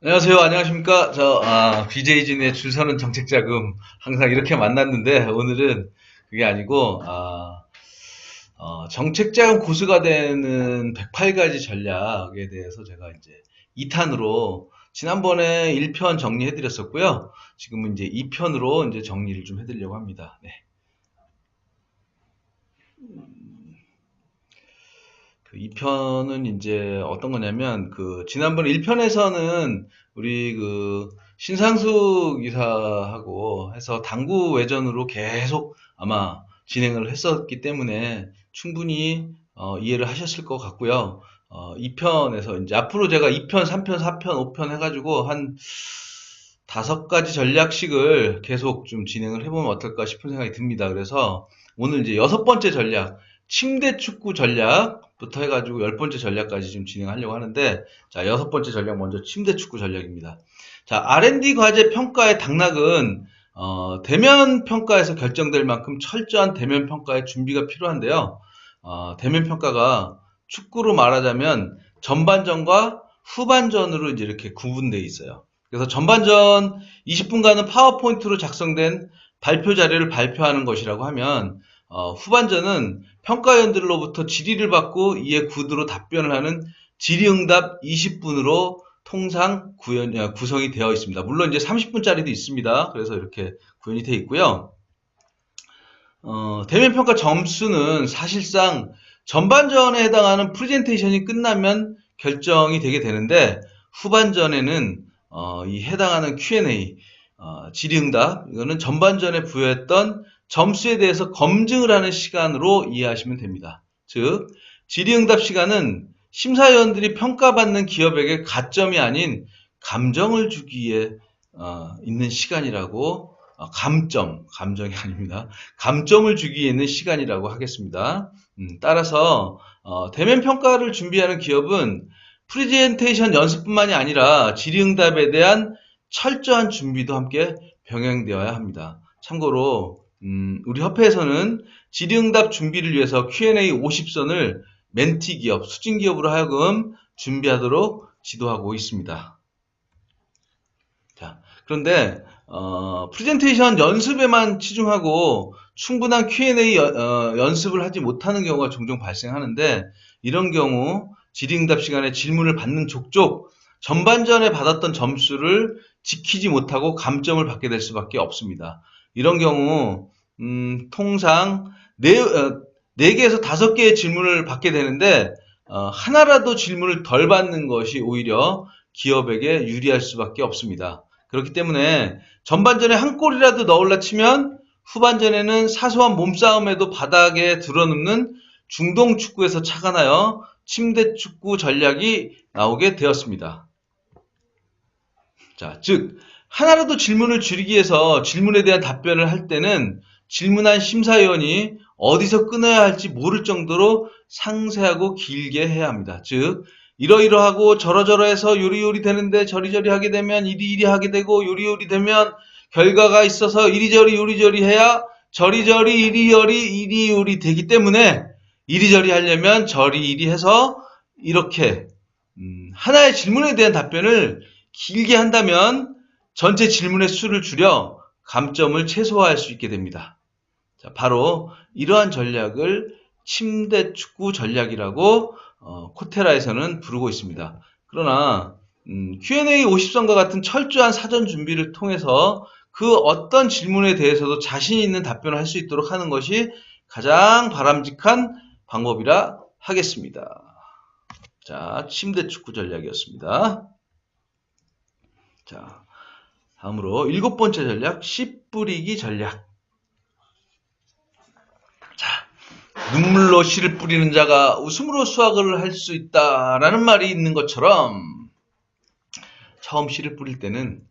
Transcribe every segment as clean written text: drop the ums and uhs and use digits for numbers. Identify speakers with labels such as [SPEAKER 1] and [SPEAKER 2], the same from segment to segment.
[SPEAKER 1] 안녕하세요. 안녕하십니까. BJ 진의 줄 서는 정책자금 항상 이렇게 만났는데 오늘은 그게 아니고 정책자금 고수가 되는 108가지 전략에 대해서 제가 이제 2탄으로 지난번에 1편 정리해 드렸었고요. 지금은 이제 2편으로 이제 정리를 좀 해드리려고 합니다. 네. 그 2편은 이제 어떤 거냐면, 지난번 1편에서는 우리 신상수 기사하고 해서 당구 외전으로 계속 아마 진행을 했었기 때문에 충분히 이해를 하셨을 것 같고요. 2편에서 이제 앞으로 제가 2편, 3편, 4편, 5편 해가지고 한 5가지 전략씩을 계속 좀 진행을 해보면 어떨까 싶은 생각이 듭니다. 그래서 오늘 이제 6번째 전략, 침대 축구 전략부터 해가지고 10번째 전략까지 좀 진행하려고 하는데, 자, 6번째 전략 먼저 침대 축구 전략입니다. 자, R&D 과제 평가의 당락은 대면 평가에서 결정될 만큼 철저한 대면 평가의 준비가 필요한데요. 대면 평가가 축구로 말하자면 전반전과 후반전으로 이제 이렇게 구분되어 있어요. 그래서 전반전 20분간은 파워포인트로 작성된 발표 자료를 발표하는 것이라고 하면, 후반전은 평가위원들로부터 질의를 받고 이에 구두로 답변을 하는 질의응답 20분으로 통상 구성이 되어 있습니다. 물론 이제 30분짜리도 있습니다. 그래서 이렇게 구현이 되어 있고요. 대면 평가 점수는 사실상 전반전에 해당하는 프레젠테이션이 끝나면 결정이 되게 되는데, 후반전에는 이 해당하는 Q&A, 질의응답, 이거는 전반전에 부여했던 점수에 대해서 검증을 하는 시간으로 이해하시면 됩니다. 즉, 질의응답 시간은 심사위원들이 평가받는 기업에게 가점이 아닌 감정을 주기 위해 있는 시간이라고, 감정이 아닙니다. 감점을 주기 위해 있는 시간이라고 하겠습니다. 따라서 대면 평가를 준비하는 기업은 프레젠테이션 연습뿐만이 아니라 질의응답에 대한 철저한 준비도 함께 병행되어야 합니다. 참고로 우리 협회에서는 질의응답 준비를 위해서 Q&A 50선을 멘티 기업, 수진 기업으로 하여금 준비하도록 지도하고 있습니다. 자, 그런데 프레젠테이션 연습에만 치중하고 충분한 Q&A 연습을 하지 못하는 경우가 종종 발생하는데, 이런 경우 질의응답 시간에 질문을 받는 족족 전반전에 받았던 점수를 지키지 못하고 감점을 받게 될 수밖에 없습니다. 이런 경우 통상 4개에서 5개의 질문을 받게 되는데, 하나라도 질문을 덜 받는 것이 오히려 기업에게 유리할 수밖에 없습니다. 그렇기 때문에 전반전에 한 골이라도 넣으려 치면 후반전에는 사소한 몸싸움에도 바닥에 드러눕는 중동 축구에서 착안하여 침대 축구 전략이 나오게 되었습니다. 자, 즉 하나라도 질문을 줄이기 위해서 질문에 대한 답변을 할 때는 질문한 심사위원이 어디서 끊어야 할지 모를 정도로 상세하고 길게 해야 합니다. 즉 이러이러하고 저러저러해서 요리요리 되는데 저리저리 하게 되면 이리이리 하게 되고, 요리요리 되면 결과가 있어서 이리저리 요리저리 해야 저리저리 이리요리 이리요리 되기 때문에, 이리저리 하려면 저리이리 해서 이렇게 하나의 질문에 대한 답변을 길게 한다면 전체 질문의 수를 줄여 감점을 최소화할 수 있게 됩니다. 자, 바로 이러한 전략을 침대 축구 전략이라고 코테라에서는 부르고 있습니다. 그러나 Q&A 50선과 같은 철저한 사전 준비를 통해서 그 어떤 질문에 대해서도 자신 있는 답변을 할 수 있도록 하는 것이 가장 바람직한 방법이라 하겠습니다. 자, 침대 축구 전략이었습니다. 자, 다음으로 7번째 전략, 씨 뿌리기 전략. 자, 눈물로 씨를 뿌리는 자가 웃음으로 수확을 할 수 있다라는 말이 있는 것처럼, 처음 씨를 뿌릴 때는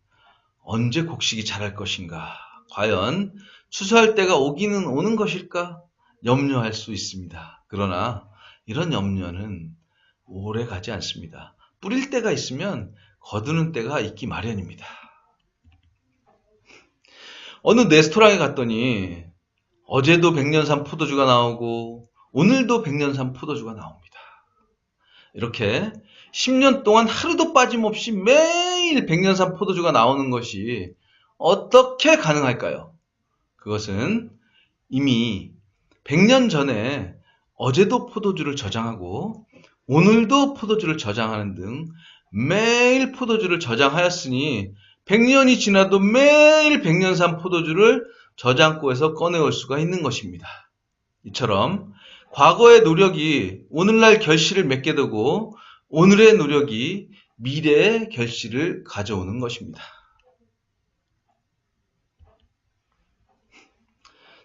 [SPEAKER 1] 언제 곡식이 자랄 것인가, 과연 추수할 때가 오기는 오는 것일까 염려할 수 있습니다. 그러나 이런 염려는 오래 가지 않습니다. 뿌릴 때가 있으면 거두는 때가 있기 마련입니다. 어느 레스토랑에 갔더니 어제도 백년산 포도주가 나오고 오늘도 백년산 포도주가 나옵니다. 이렇게 10년 동안 하루도 빠짐없이 매일 백년산 포도주가 나오는 것이 어떻게 가능할까요? 그것은 이미 100년 전에 어제도 포도주를 저장하고 오늘도 포도주를 저장하는 등 매일 포도주를 저장하였으니 100년이 지나도 매일 백년산 포도주를 저장고에서 꺼내올 수가 있는 것입니다. 이처럼 과거의 노력이 오늘날 결실을 맺게 되고 오늘의 노력이 미래의 결실을 가져오는 것입니다.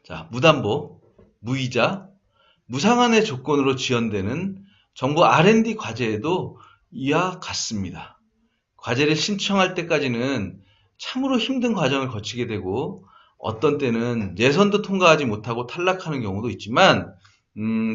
[SPEAKER 1] 자, 무담보, 무이자, 무상환의 조건으로 지원되는 정부 R&D 과제에도 이와 같습니다. 과제를 신청할 때까지는 참으로 힘든 과정을 거치게 되고 어떤 때는 예선도 통과하지 못하고 탈락하는 경우도 있지만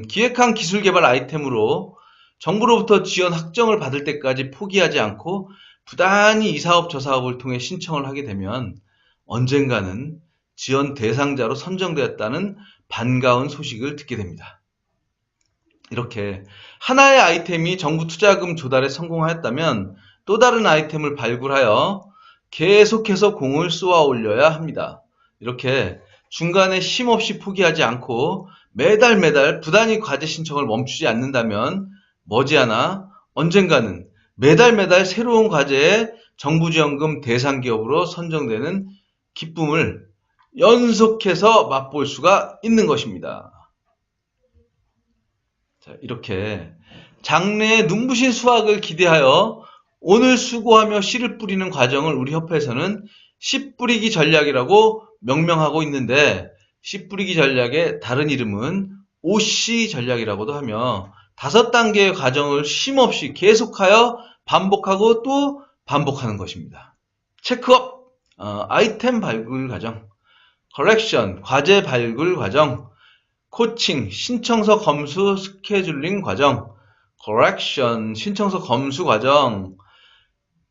[SPEAKER 1] 기획한 기술개발 아이템으로 정부로부터 지원 확정을 받을 때까지 포기하지 않고 부단히 이 사업 저 사업을 통해 신청을 하게 되면 언젠가는 지원 대상자로 선정되었다는 반가운 소식을 듣게 됩니다. 이렇게 하나의 아이템이 정부 투자금 조달에 성공하였다면 또 다른 아이템을 발굴하여 계속해서 공을 쏘아 올려야 합니다. 이렇게 중간에 쉼없이 포기하지 않고 매달 부단히 과제 신청을 멈추지 않는다면 머지않아 언젠가는 매달 새로운 과제에 정부 지원금 대상 기업으로 선정되는 기쁨을 연속해서 맛볼 수가 있는 것입니다. 자, 이렇게 장래에 눈부신 수확을 기대하여 오늘 수고하며 씨를 뿌리는 과정을 우리 협회에서는 씨 뿌리기 전략이라고 명명하고 있는데 씨 뿌리기 전략의 다른 이름은 OC 전략이라고도 하며 5단계의 과정을 쉼없이 계속하여 반복하고 또 반복하는 것입니다. 체크업, 아이템 발굴 과정, 컬렉션, 과제 발굴 과정, 코칭, 신청서 검수 스케줄링 과정, correction, 신청서 검수 과정,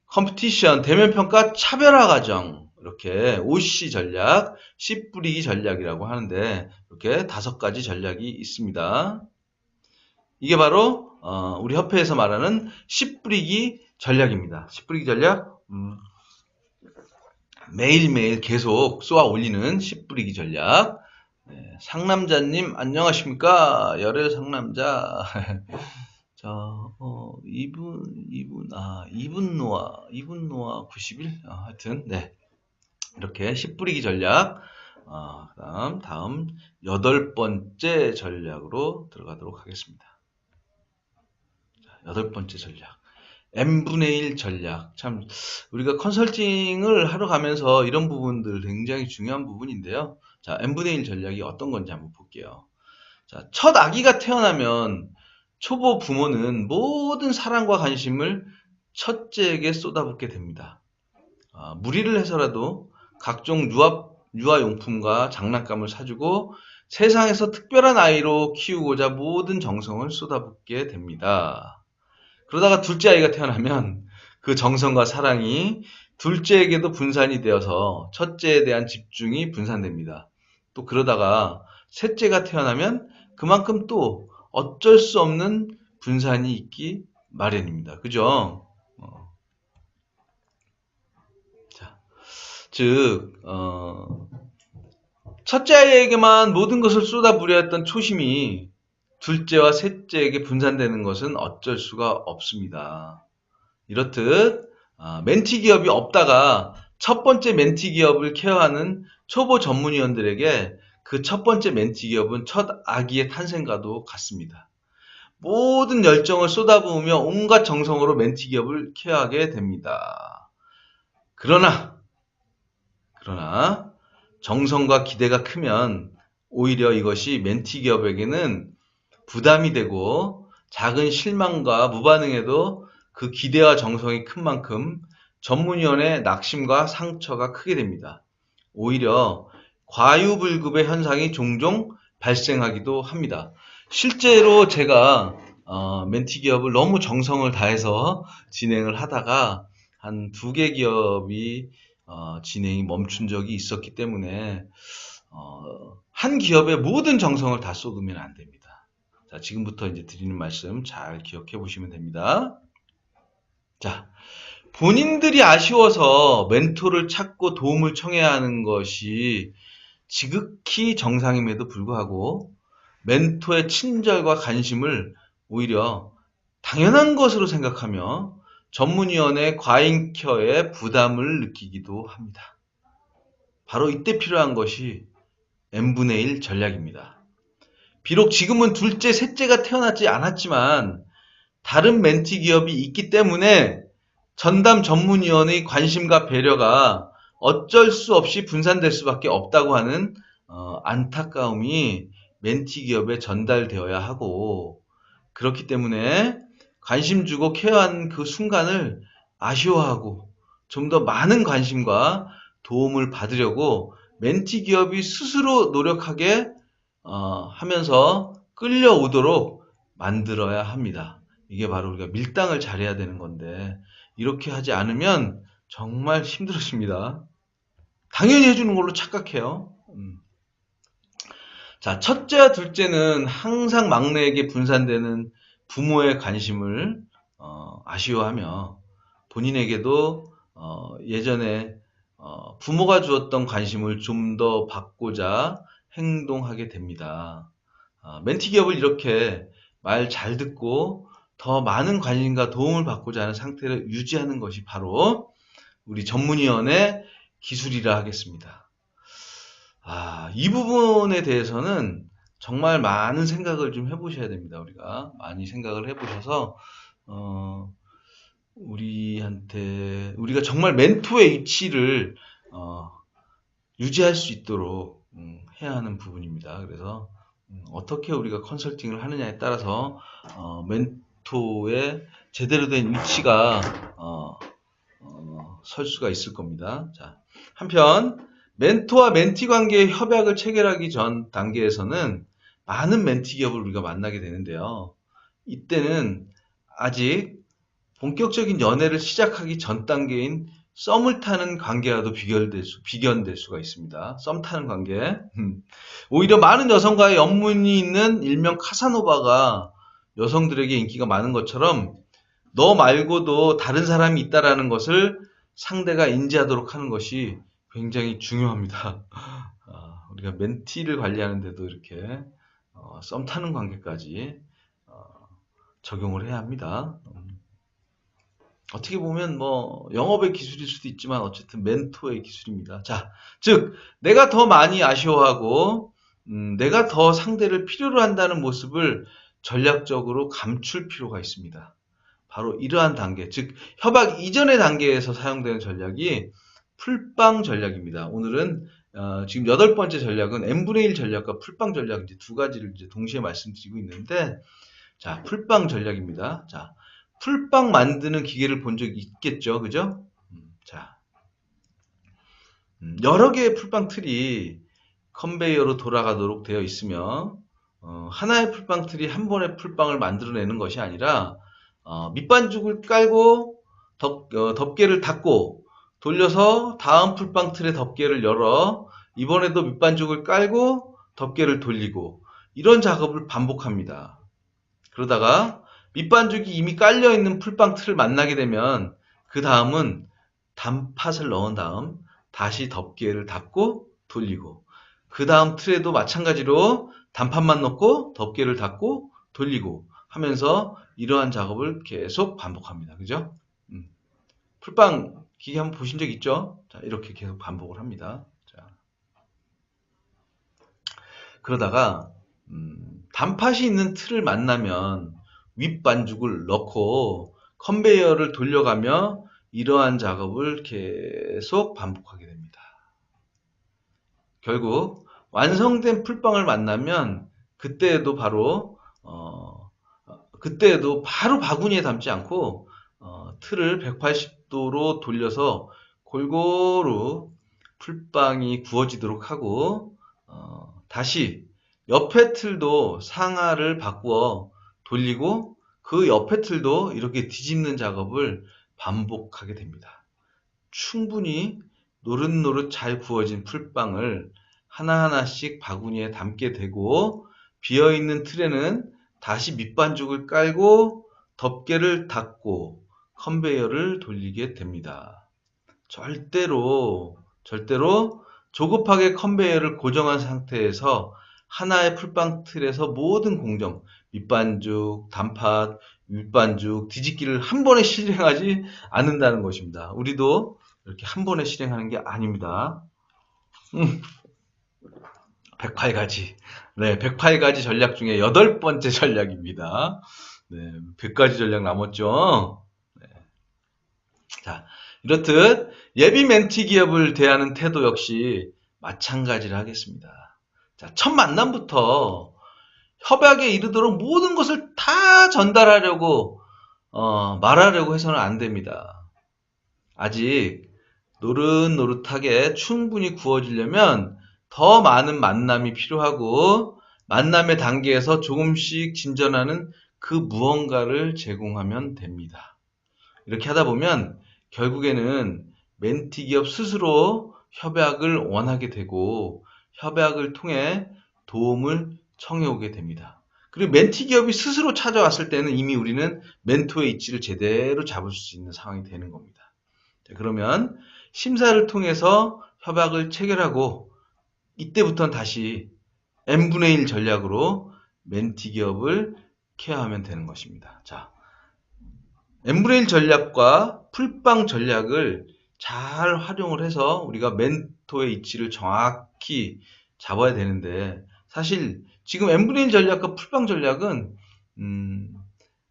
[SPEAKER 1] 컴피티션, 대면평가 차별화 과정, 이렇게 OC 전략, 씨 뿌리기 전략이라고 하는데 이렇게 5가지 전략이 있습니다. 이게 바로 우리 협회에서 말하는 씨 뿌리기 전략입니다. 씨 뿌리기 전략, 매일매일 계속 쏘아 올리는 씨 뿌리기 전략. 네, 상남자님 안녕하십니까? 열혈 상남자. 자, 이분 노아 91? 하여튼, 네. 이렇게 씨 뿌리기 전략. 다음 8번째 전략으로 들어가도록 하겠습니다. 자, 8번째 전략. n분의 1 전략. 참, 우리가 컨설팅을 하러 가면서 이런 부분들 굉장히 중요한 부분인데요. 자, n분의 1 전략이 어떤 건지 한번 볼게요. 자, 첫 아기가 태어나면 초보 부모는 모든 사랑과 관심을 첫째에게 쏟아붓게 됩니다. 무리를 해서라도 각종 유아용품과 장난감을 사주고 세상에서 특별한 아이로 키우고자 모든 정성을 쏟아붓게 됩니다. 그러다가 둘째 아이가 태어나면 그 정성과 사랑이 둘째에게도 분산이 되어서 첫째에 대한 집중이 분산됩니다. 또 그러다가 셋째가 태어나면 그만큼 또 어쩔 수 없는 분산이 있기 마련입니다. 그죠? 자, 즉, 첫째 아이에게만 모든 것을 쏟아부려 했던 초심이 둘째와 셋째에게 분산되는 것은 어쩔 수가 없습니다. 이렇듯 멘티 기업이 없다가 첫 번째 멘티 기업을 케어하는 초보 전문위원들에게 그 첫 번째 멘티 기업은 첫 아기의 탄생과도 같습니다. 모든 열정을 쏟아부으며 온갖 정성으로 멘티 기업을 케어하게 됩니다. 그러나 정성과 기대가 크면 오히려 이것이 멘티 기업에게는 부담이 되고 작은 실망과 무반응에도 그 기대와 정성이 큰 만큼 전문위원의 낙심과 상처가 크게 됩니다. 오히려 과유불급의 현상이 종종 발생하기도 합니다. 실제로 제가 멘티 기업을 너무 정성을 다해서 진행을 하다가 한 2개 기업이 진행이 멈춘 적이 있었기 때문에 한 기업에 모든 정성을 다 쏟으면 안 됩니다. 자, 지금부터 이제 드리는 말씀 잘 기억해 보시면 됩니다. 자, 본인들이 아쉬워서 멘토를 찾고 도움을 청해야 하는 것이 지극히 정상임에도 불구하고 멘토의 친절과 관심을 오히려 당연한 것으로 생각하며 전문위원회 과잉켜에 부담을 느끼기도 합니다. 바로 이때 필요한 것이 n분의 1 전략입니다. 비록 지금은 둘째, 셋째가 태어나지 않았지만 다른 멘티 기업이 있기 때문에 전담 전문위원의 관심과 배려가 어쩔 수 없이 분산될 수밖에 없다고 하는 안타까움이 멘티 기업에 전달되어야 하고, 그렇기 때문에 관심 주고 케어한 그 순간을 아쉬워하고 좀 더 많은 관심과 도움을 받으려고 멘티 기업이 스스로 노력하게 하면서 끌려오도록 만들어야 합니다. 이게 바로 우리가 밀당을 잘해야 되는 건데 이렇게 하지 않으면 정말 힘들어집니다. 당연히 해주는 걸로 착각해요. 자, 첫째와 둘째는 항상 막내에게 분산되는 부모의 관심을 아쉬워하며 본인에게도 예전에 부모가 주었던 관심을 좀 더 받고자 행동하게 됩니다. 멘티 기업을 이렇게 말 잘 듣고 더 많은 관심과 도움을 받고자 하는 상태를 유지하는 것이 바로 우리 전문위원의 기술이라 하겠습니다. 이 부분에 대해서는 정말 많은 생각을 좀 해보셔야 됩니다. 우리가 많이 생각을 해보셔서 우리가 정말 멘토의 위치를 유지할 수 있도록 해야 하는 부분입니다. 그래서 어떻게 우리가 컨설팅을 하느냐에 따라서 멘토의 제대로 된 위치가 설 수가 있을 겁니다. 자, 한편 멘토와 멘티 관계의 협약을 체결하기 전 단계에서는 많은 멘티 기업을 우리가 만나게 되는데요. 이때는 아직 본격적인 연애를 시작하기 전 단계인 썸을 타는 관계와도 비견될 수가 있습니다. 썸 타는 관계. 오히려 많은 여성과의 연문이 있는 일명 카사노바가 여성들에게 인기가 많은 것처럼 너 말고도 다른 사람이 있다라는 것을 상대가 인지하도록 하는 것이 굉장히 중요합니다. 우리가 멘티를 관리하는데도 이렇게 썸 타는 관계까지 적용을 해야 합니다. 어떻게 보면 영업의 기술일 수도 있지만 어쨌든 멘토의 기술입니다. 자, 즉 내가 더 많이 아쉬워하고 내가 더 상대를 필요로 한다는 모습을 전략적으로 감출 필요가 있습니다. 바로 이러한 단계, 즉 협약 이전의 단계에서 사용되는 전략이 풀빵 전략입니다. 오늘은 지금 8번째 전략은 n분의 1 전략과 풀빵 전략 이제 두 가지를 이제 동시에 말씀드리고 있는데, 자, 풀빵 전략입니다. 자, 풀빵 만드는 기계를 본 적 있겠죠, 그죠? 자, 여러 개의 풀빵 틀이 컨베이어로 돌아가도록 되어 있으며 하나의 풀빵 틀이 한 번에 풀빵을 만들어내는 것이 아니라 밑반죽을 깔고 덮개를 닫고 돌려서 다음 풀빵 틀의 덮개를 열어 이번에도 밑반죽을 깔고 덮개를 돌리고 이런 작업을 반복합니다. 그러다가 밑반죽이 이미 깔려있는 풀빵 틀을 만나게 되면 그 다음은 단팥을 넣은 다음 다시 덮개를 닫고 돌리고 그 다음 틀에도 마찬가지로 단팥만 넣고 덮개를 닫고 돌리고 하면서 이러한 작업을 계속 반복합니다. 그죠? 풀빵 기계 한번 보신 적 있죠? 자, 이렇게 계속 반복을 합니다. 자, 그러다가 단팥이 있는 틀을 만나면 윗반죽을 넣고 컨베이어를 돌려가며 이러한 작업을 계속 반복하게 됩니다. 결국 완성된 풀빵을 만나면 그때에도 바로 바구니에 담지 않고 틀을 180도로 돌려서 골고루 풀빵이 구워지도록 하고 다시 옆에 틀도 상하를 바꾸어 돌리고 그 옆에 틀도 이렇게 뒤집는 작업을 반복하게 됩니다. 충분히 노릇노릇 잘 구워진 풀빵을 하나하나씩 바구니에 담게 되고 비어있는 틀에는 다시 밑반죽을 깔고 덮개를 닫고 컨베이어를 돌리게 됩니다. 절대로 조급하게 컨베이어를 고정한 상태에서 하나의 풀빵 틀에서 모든 공정, 밑반죽, 단팥, 윗반죽, 뒤집기를 한 번에 실행하지 않는다는 것입니다. 우리도 이렇게 한 번에 실행하는 게 아닙니다. 108가지. 네, 108가지 전략 중에 8번째 전략입니다. 네, 100가지 전략 남았죠? 네. 자, 이렇듯 예비 멘티 기업을 대하는 태도 역시 마찬가지를 하겠습니다. 자, 첫 만남부터 협약에 이르도록 모든 것을 다 전달하려고 말하려고 해서는 안 됩니다. 아직 노릇노릇하게 충분히 구워지려면 더 많은 만남이 필요하고 만남의 단계에서 조금씩 진전하는 그 무언가를 제공하면 됩니다. 이렇게 하다 보면 결국에는 멘티 기업 스스로 협약을 원하게 되고 협약을 통해 도움을 청해 오게 됩니다. 그리고 멘티 기업이 스스로 찾아왔을 때는 이미 우리는 멘토의 이치를 제대로 잡을 수 있는 상황이 되는 겁니다. 자, 그러면 심사를 통해서 협약을 체결하고 이때부터는 다시 n분의 1 전략으로 멘티 기업을 케어하면 되는 것입니다. 자, n분의 1 전략과 풀빵 전략을 잘 활용을 해서 우리가 멘토의 이치를 정확히 잡아야 되는데 사실 지금 n분의 1 전략과 풀빵 전략은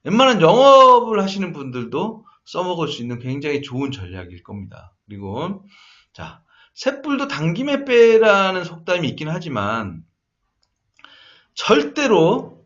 [SPEAKER 1] 웬만한 영업을 하시는 분들도 써먹을 수 있는 굉장히 좋은 전략일 겁니다. 그리고 자, 쇳불도 당김에 빼라는 속담이 있긴 하지만 절대로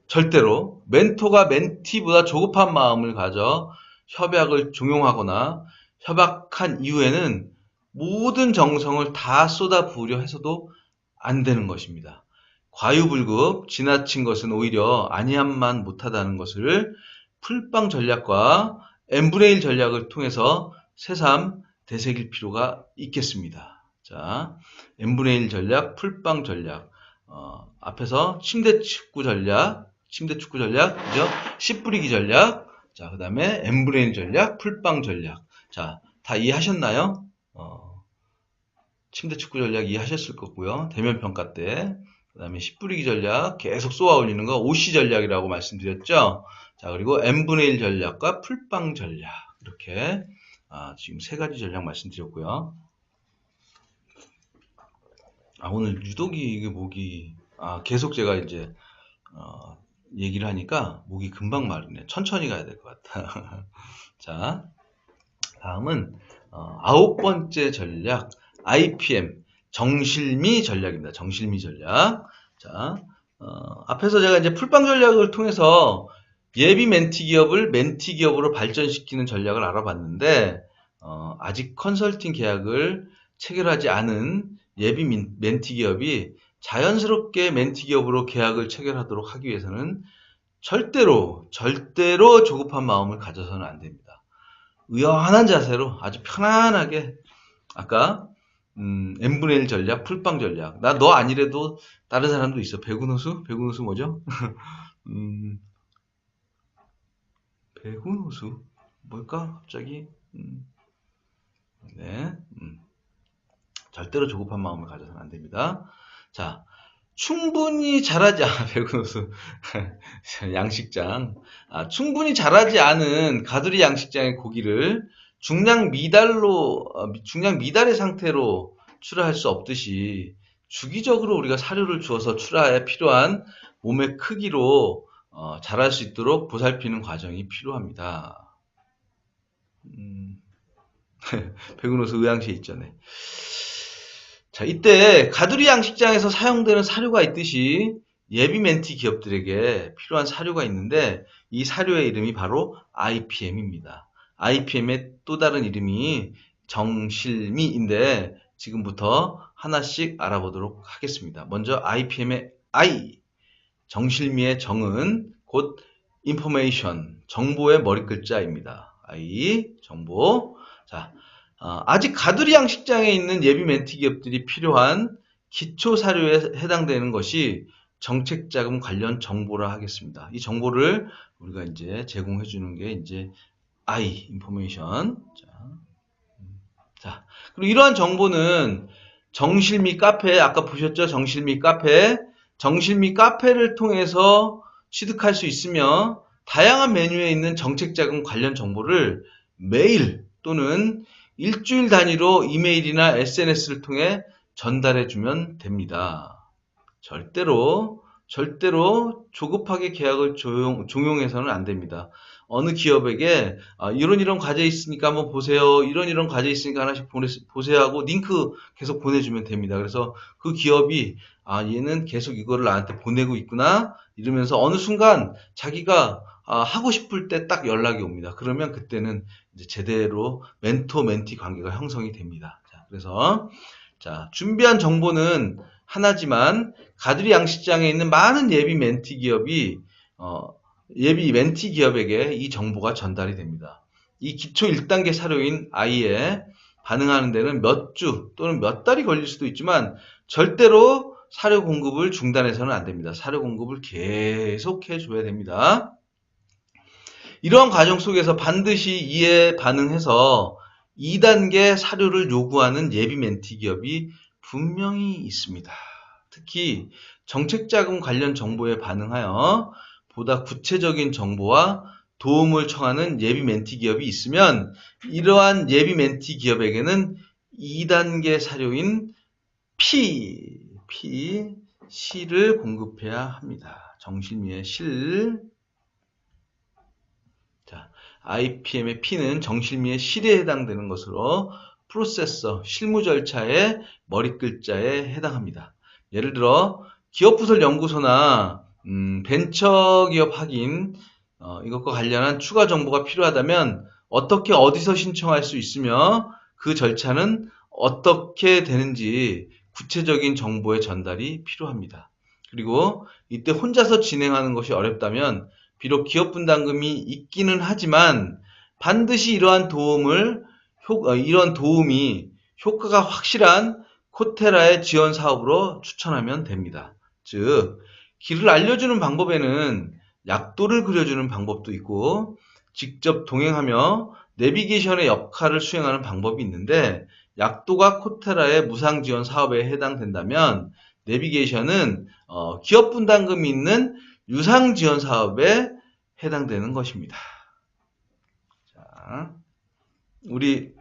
[SPEAKER 1] 멘토가 멘티보다 조급한 마음을 가져 협약을 종용하거나 협약한 이후에는 모든 정성을 다 쏟아부으려 해서도 안 되는 것입니다. 과유불급, 지나친 것은 오히려 아니함만 못하다는 것을 풀빵 전략과 n분의 1 전략을 통해서 새삼 되새길 필요가 있겠습니다. 자, n분의 1 전략, 풀빵 전략. 앞에서 침대 축구 전략, 그죠? 씨 뿌리기 전략. 자, 그 다음에 n분의 1 전략, 풀빵 전략. 자, 다 이해하셨나요? 침대 축구 전략 이해하셨을 거고요. 대면 평가 때. 그 다음에 씨 뿌리기 전략, 계속 쏘아 올리는 거 OC 전략이라고 말씀드렸죠. 자, 그리고 n분의 1 전략과 풀빵 전략. 이렇게 지금 3가지 전략 말씀드렸고요. 오늘 유독이 이게 목이 계속 제가 이제 얘기를 하니까 목이 금방 마르네. 천천히 가야 될 것 같아. 자, 다음은 9번째 전략 IPM 정실미 전략입니다. 정실미 전략. 자, 앞에서 제가 이제 풀빵 전략을 통해서 예비 멘티 기업을 멘티 기업으로 발전시키는 전략을 알아봤는데 아직 컨설팅 계약을 체결하지 않은 예비 멘티 기업이 자연스럽게 멘티 기업으로 계약을 체결하도록 하기 위해서는 절대로 조급한 마음을 가져서는 안 됩니다. 의연한 자세로 아주 편안하게 아까 n분의 1 전략, 풀빵 전략. 나 너 아니래도 다른 사람도 있어. 백운호수? 백운호수 뭐죠? 백운호수? 뭘까? 갑자기? 네. 절대로 조급한 마음을 가져서는 안 됩니다. 자, 충분히 자라지 백운호수 양식장. 충분히 자라지 않은 가두리 양식장의 고기를 중량 미달의 상태로 출하할 수 없듯이 주기적으로 우리가 사료를 주어서 출하에 필요한 몸의 크기로 자랄 수 있도록 보살피는 과정이 필요합니다. 백운호수 의왕시에 있잖아요. 자, 이때 가두리 양식장에서 사용되는 사료가 있듯이 예비 멘티 기업들에게 필요한 사료가 있는데 이 사료의 이름이 바로 IPM입니다. IPM의 또 다른 이름이 정실미인데 지금부터 하나씩 알아보도록 하겠습니다. 먼저 IPM의 I, 정실미의 정은 곧 information, 정보의 머리글자입니다. I, 정보. 자, 아직 가두리 양식장에 있는 예비 멘티 기업들이 필요한 기초 사료에 해당되는 것이 정책자금 관련 정보라 하겠습니다. 이 정보를 우리가 이제 제공해 주는 게 이제 I information. 자, 그리고 이러한 정보는 정실 및 카페, 아까 보셨죠? 정실 및 카페. 정실 및 카페를 통해서 취득할 수 있으며 다양한 메뉴에 있는 정책자금 관련 정보를 메일 또는 일주일 단위로 이메일이나 SNS를 통해 전달해주면 됩니다. 절대로 조급하게 계약을 종용해서는 안 됩니다. 어느 기업에게 이런 과제 있으니까 한번 보세요. 이런 과제 있으니까 하나씩 보세요 하고 링크 계속 보내주면 됩니다. 그래서 그 기업이 얘는 계속 이거를 나한테 보내고 있구나 이러면서 어느 순간 자기가 하고 싶을 때 딱 연락이 옵니다. 그러면 그때는 이제 제대로 멘토 멘티 관계가 형성이 됩니다. 자, 그래서 준비한 정보는 하나지만 가두리 양식장에 있는 많은 예비 멘티 기업에게 이 정보가 전달이 됩니다. 이 기초 1단계 사료인 I에 반응하는 데는 몇 주 또는 몇 달이 걸릴 수도 있지만 절대로 사료 공급을 중단해서는 안 됩니다. 사료 공급을 계속해 줘야 됩니다. 이러한 과정 속에서 반드시 이에 반응해서 2단계 사료를 요구하는 예비 멘티 기업이 분명히 있습니다. 특히 정책자금 관련 정보에 반응하여 보다 구체적인 정보와 도움을 청하는 예비 멘티 기업이 있으면 이러한 예비 멘티 기업에게는 2단계 사료인 C를 공급해야 합니다. 정실미의 실. 자, IPM의 P는 정실미의 실에 해당되는 것으로 프로세서, 실무 절차의 머리글자에 해당합니다. 예를 들어 기업부설 연구소나 벤처기업 확인 이것과 관련한 추가 정보가 필요하다면 어떻게 어디서 신청할 수 있으며 그 절차는 어떻게 되는지 구체적인 정보의 전달이 필요합니다. 그리고 이때 혼자서 진행하는 것이 어렵다면 비록 기업 분담금이 있기는 하지만 반드시 이러한 도움이 효과가 확실한 코테라의 지원 사업으로 추천하면 됩니다. 즉, 길을 알려주는 방법에는 약도를 그려주는 방법도 있고 직접 동행하며 내비게이션의 역할을 수행하는 방법이 있는데 약도가 코테라의 무상 지원 사업에 해당된다면 내비게이션은 기업 분담금이 있는 유상 지원 사업에 해당되는 것입니다. 자, 우리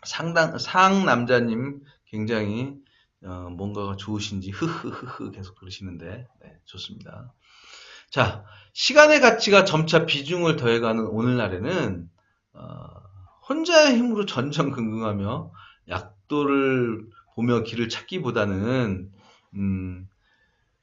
[SPEAKER 1] 상남자님 굉장히 뭔가가 좋으신지 흐흐흐흐 계속 그러시는데 네, 좋습니다. 자, 시간의 가치가 점차 비중을 더해가는 오늘날에는 혼자의 힘으로 전전긍긍하며 약도를 보며 길을 찾기보다는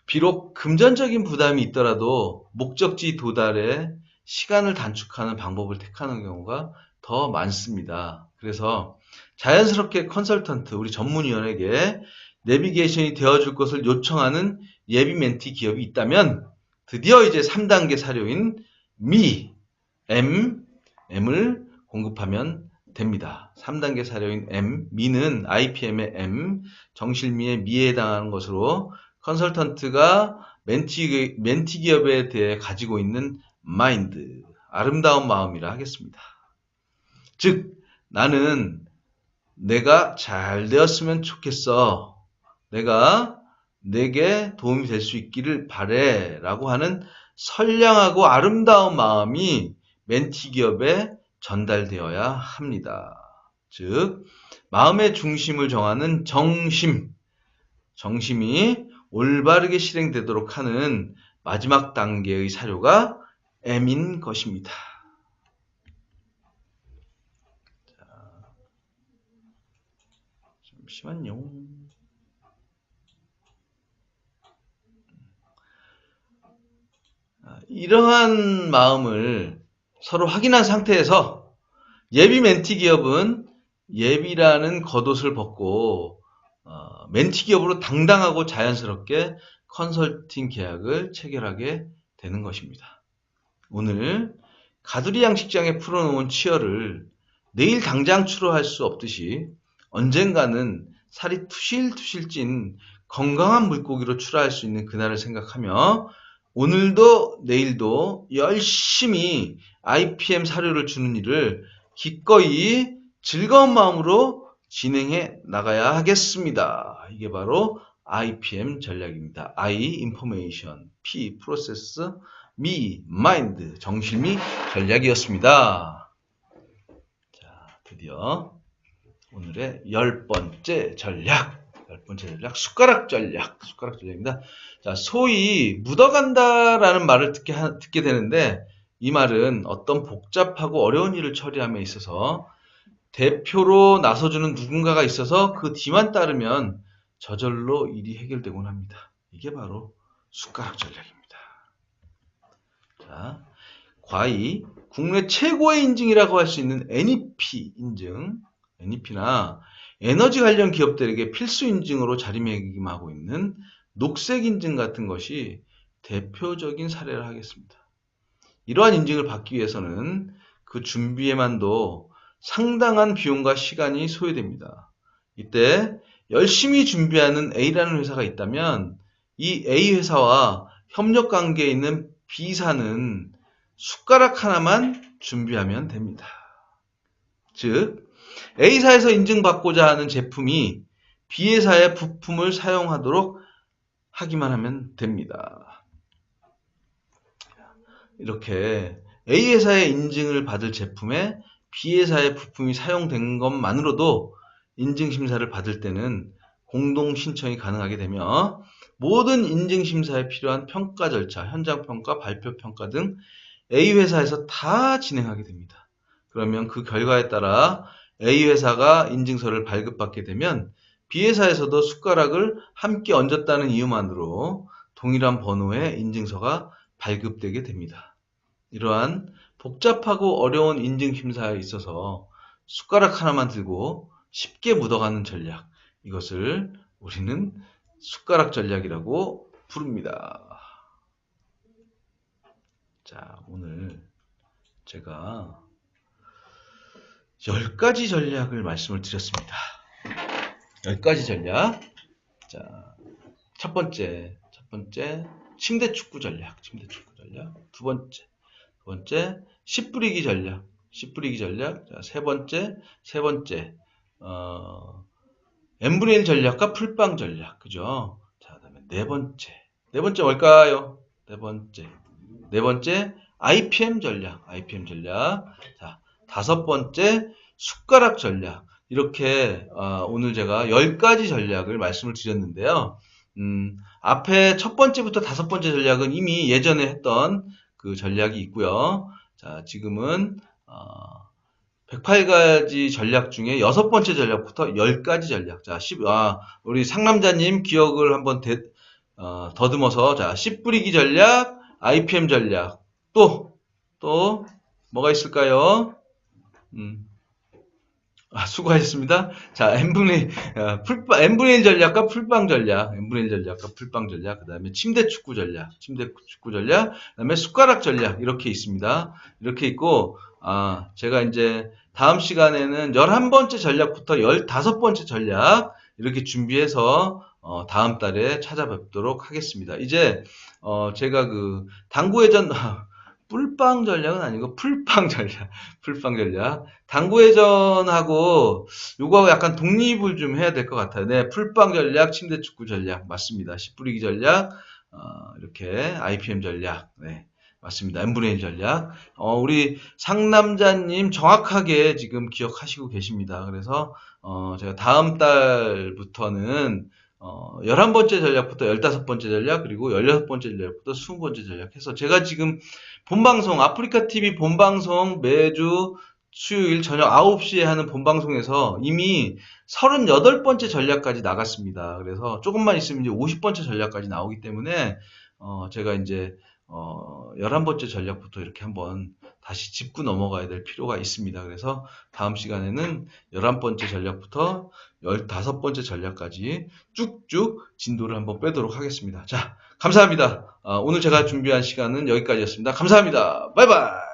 [SPEAKER 1] 비록 금전적인 부담이 있더라도 목적지 도달에 시간을 단축하는 방법을 택하는 경우가 더 많습니다. 그래서 자연스럽게 컨설턴트, 우리 전문위원에게 내비게이션이 되어줄 것을 요청하는 예비 멘티 기업이 있다면 드디어 이제 3단계 사료인 M을 공급하면 됩니다. 3단계 사료인 미는 IPM의 정실미의 미에 해당하는 것으로 컨설턴트가 멘티 기업에 대해 가지고 있는 마인드, 아름다운 마음이라 하겠습니다. 즉, 나는 내가 잘 되었으면 좋겠어. 내게 도움이 될 수 있기를 바래 라고 하는 선량하고 아름다운 마음이 멘티 기업에 전달되어야 합니다. 즉, 마음의 중심을 정하는 정심이 올바르게 실행되도록 하는 마지막 단계의 사료가 M인 것입니다. 자, 잠시만요. 이러한 마음을 서로 확인한 상태에서 예비 멘티 기업은 예비라는 겉옷을 벗고 멘티 기업으로 당당하고 자연스럽게 컨설팅 계약을 체결하게 되는 것입니다. 오늘 가두리 양식장에 풀어놓은 치어를 내일 당장 추로할 수 없듯이 언젠가는 살이 투실투실 찐 건강한 물고기로 출하할 수 있는 그날을 생각하며 오늘도 내일도 열심히 IPM 사료를 주는 일을 기꺼이 즐거운 마음으로 진행해 나가야 하겠습니다. 이게 바로 IPM 전략입니다. I, Information, P, Process, M, Mind, 정실미 전략이었습니다. 자, 드디어 오늘의 10번째 전략. 10번째 전략, 숟가락 전략입니다. 자, 소위 묻어간다라는 말을 듣게 되는데 이 말은 어떤 복잡하고 어려운 일을 처리함에 있어서 대표로 나서주는 누군가가 있어서 그 뒤만 따르면 저절로 일이 해결되곤 합니다. 이게 바로 숟가락 전략입니다. 자, 과히 국내 최고의 인증이라고 할 수 있는 NEP 인증, NEP나 에너지 관련 기업들에게 필수 인증으로 자리매김하고 있는 녹색 인증 같은 것이 대표적인 사례를 하겠습니다. 이러한 인증을 받기 위해서는 그 준비에만도 상당한 비용과 시간이 소요됩니다. 이때 열심히 준비하는 A라는 회사가 있다면 이 A 회사와 협력 관계에 있는 B사는 숟가락 하나만 준비하면 됩니다. 즉 A사에서 인증받고자 하는 제품이 B회사의 부품을 사용하도록 하기만 하면 됩니다. 이렇게 A회사의 인증을 받을 제품에 B회사의 부품이 사용된 것만으로도 인증심사를 받을 때는 공동신청이 가능하게 되며 모든 인증심사에 필요한 평가 절차, 현장평가, 발표평가 등 A회사에서 다 진행하게 됩니다. 그러면 그 결과에 따라 A회사가 인증서를 발급받게 되면 B회사에서도 숟가락을 함께 얹었다는 이유만으로 동일한 번호의 인증서가 발급되게 됩니다. 이러한 복잡하고 어려운 인증심사에 있어서 숟가락 하나만 들고 쉽게 묻어가는 전략, 이것을 우리는 숟가락 전략이라고 부릅니다. 자, 오늘 제가 10가지 전략을 말씀을 드렸습니다. 10가지 전략. 자, 첫 번째, 침대 축구 전략. 두 번째, 씨 뿌리기 전략. 자, 세 번째, n분의 1 전략과 풀빵 전략. 그죠? 자, 그다음에 네 번째 뭘까요? 네 번째, IPM 전략. 자, 다섯 번째, 숟가락 전략. 이렇게 오늘 제가 10가지 전략을 말씀을 드렸는데요. 앞에 첫 번째부터 다섯 번째 전략은 이미 예전에 했던 그 전략이 있고요. 자, 지금은 108가지 전략 중에 여섯 번째 전략부터 10가지 전략. 자, 우리 상남자님 기억을 한번 더듬어서, 자, 씨 뿌리기 전략, IPM 전략, 또 뭐가 있을까요? 수고하셨습니다. 자, n분의 1 전략과 풀빵 전략, 그 다음에 침대 축구 전략, 그 다음에 숟가락 전략, 이렇게 있습니다. 이렇게 있고, 제가 이제 다음 시간에는 11번째 전략부터 15번째 전략, 이렇게 준비해서, 다음 달에 찾아뵙도록 하겠습니다. 이제, 제가 그, 당구회전, 뿔빵 전략은 아니고 풀빵 전략. 당구회전하고 요거하고 약간 독립을 좀 해야 될 것 같아요. 네, 풀빵 전략, 침대 축구 전략 맞습니다. 씨 뿌리기 전략, 이렇게 IPM 전략, 네, 맞습니다. n분의 1 전략. 우리 상남자님 정확하게 지금 기억하시고 계십니다. 그래서 제가 다음 달부터는 11번째 전략부터 15번째 전략, 그리고 16번째 전략부터 20번째 전략 해서 제가 지금 본방송, 아프리카TV 본방송 매주 수요일 저녁 9시에 하는 본방송에서 이미 38번째 전략까지 나갔습니다. 그래서 조금만 있으면 이제 50번째 전략까지 나오기 때문에, 제가 이제, 11번째 전략부터 이렇게 한번 다시 짚고 넘어가야 될 필요가 있습니다. 그래서 다음 시간에는 11번째 전략부터 15번째 전략까지 쭉쭉 진도를 한번 빼도록 하겠습니다. 자, 감사합니다. 오늘 제가 준비한 시간은 여기까지였습니다. 감사합니다. 바이바이!